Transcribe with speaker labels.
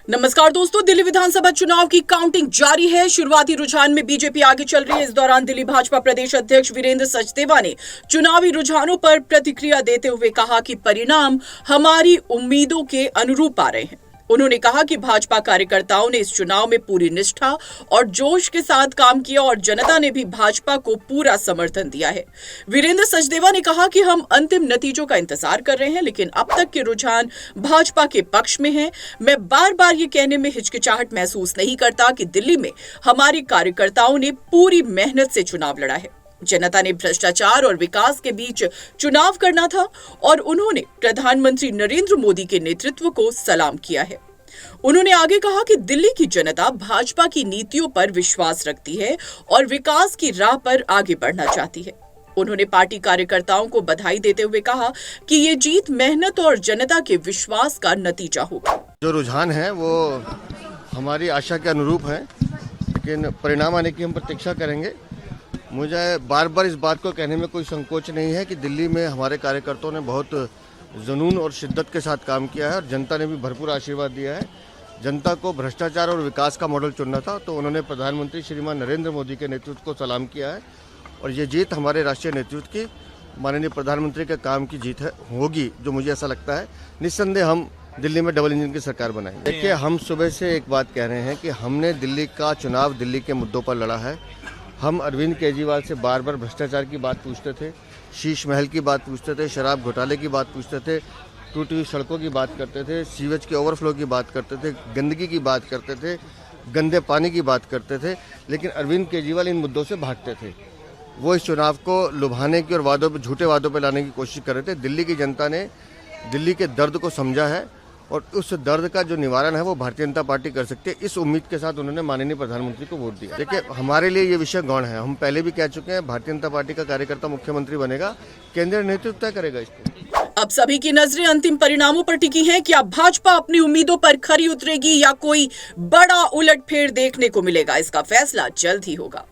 Speaker 1: नमस्कार दोस्तों, दिल्ली विधानसभा चुनाव की काउंटिंग जारी है। शुरुआती रुझान में बीजेपी आगे चल रही है। इस दौरान दिल्ली भाजपा प्रदेश अध्यक्ष वीरेंद्र सचदेवा ने चुनावी रुझानों पर प्रतिक्रिया देते हुए कहा कि परिणाम हमारी उम्मीदों के अनुरूप आ रहे हैं। उन्होंने कहा कि भाजपा कार्यकर्ताओं ने इस चुनाव में पूरी निष्ठा और जोश के साथ काम किया और जनता ने भी भाजपा को पूरा समर्थन दिया है। वीरेंद्र सचदेवा ने कहा कि हम अंतिम नतीजों का इंतजार कर रहे हैं, लेकिन अब तक के रुझान भाजपा के पक्ष में हैं। मैं बार बार ये कहने में हिचकिचाहट महसूस नहीं करता कि दिल्ली में हमारे कार्यकर्ताओं ने पूरी मेहनत से चुनाव लड़ा है। जनता ने भ्रष्टाचार और विकास के बीच चुनाव करना था और उन्होंने प्रधानमंत्री नरेंद्र मोदी के नेतृत्व को सलाम किया है। उन्होंने आगे कहा कि दिल्ली की जनता भाजपा की नीतियों पर विश्वास रखती है और विकास की राह पर आगे बढ़ना चाहती है। उन्होंने पार्टी कार्यकर्ताओं को बधाई देते हुए कहा कि ये जीत मेहनत और जनता के विश्वास का नतीजा होगा।
Speaker 2: जो रुझान है वो हमारी आशा के अनुरूप है, लेकिन परिणाम आने की हम प्रतीक्षा करेंगे। मुझे बार बार इस बात को कहने में कोई संकोच नहीं है कि दिल्ली में हमारे कार्यकर्ताओं ने बहुत जुनून और शिद्दत के साथ काम किया है और जनता ने भी भरपूर आशीर्वाद दिया है। जनता को भ्रष्टाचार और विकास का मॉडल चुनना था, तो उन्होंने प्रधानमंत्री श्रीमान नरेंद्र मोदी के नेतृत्व को सलाम किया है और ये जीत हमारे राष्ट्रीय नेतृत्व की, माननीय प्रधानमंत्री के काम की जीत है होगी, जो मुझे ऐसा लगता है। निस्संदेह हम दिल्ली में डबल इंजन की सरकार बनाएंगे। देखिए, हम सुबह से एक बात कह रहे हैं कि हमने दिल्ली का चुनाव दिल्ली के मुद्दों पर लड़ा है। हम अरविंद केजरीवाल से बार बार भ्रष्टाचार की बात पूछते थे, शीश महल की बात पूछते थे, शराब घोटाले की बात पूछते थे, टूटी हुई सड़कों की बात करते थे, सीवेज के ओवरफ्लो की बात करते थे, गंदगी की बात करते थे, गंदे पानी की बात करते थे, लेकिन अरविंद केजरीवाल इन मुद्दों से भागते थे। वो इस चुनाव को लुभाने की और झूठे वादों पर लाने की कोशिश कर रहे थे। दिल्ली की जनता ने दिल्ली के दर्द को समझा है और उस दर्द का जो निवारण है वो भारतीय जनता पार्टी कर सकती है। इस उम्मीद के साथ उन्होंने माननीय प्रधानमंत्री को वोट दिया। देखिए, हमारे लिए ये विषय गौण है। हम पहले भी कह चुके हैं, भारतीय जनता पार्टी का कार्यकर्ता मुख्यमंत्री बनेगा, केंद्रीय नेतृत्व तय करेगा इसको।
Speaker 1: अब सभी की नजरें अंतिम परिणामों पर टिकी हैं। क्या भाजपा अपनी उम्मीदों पर खरी उतरेगी या कोई बड़ा उलटफेर देखने को मिलेगा? इसका फैसला जल्द ही होगा।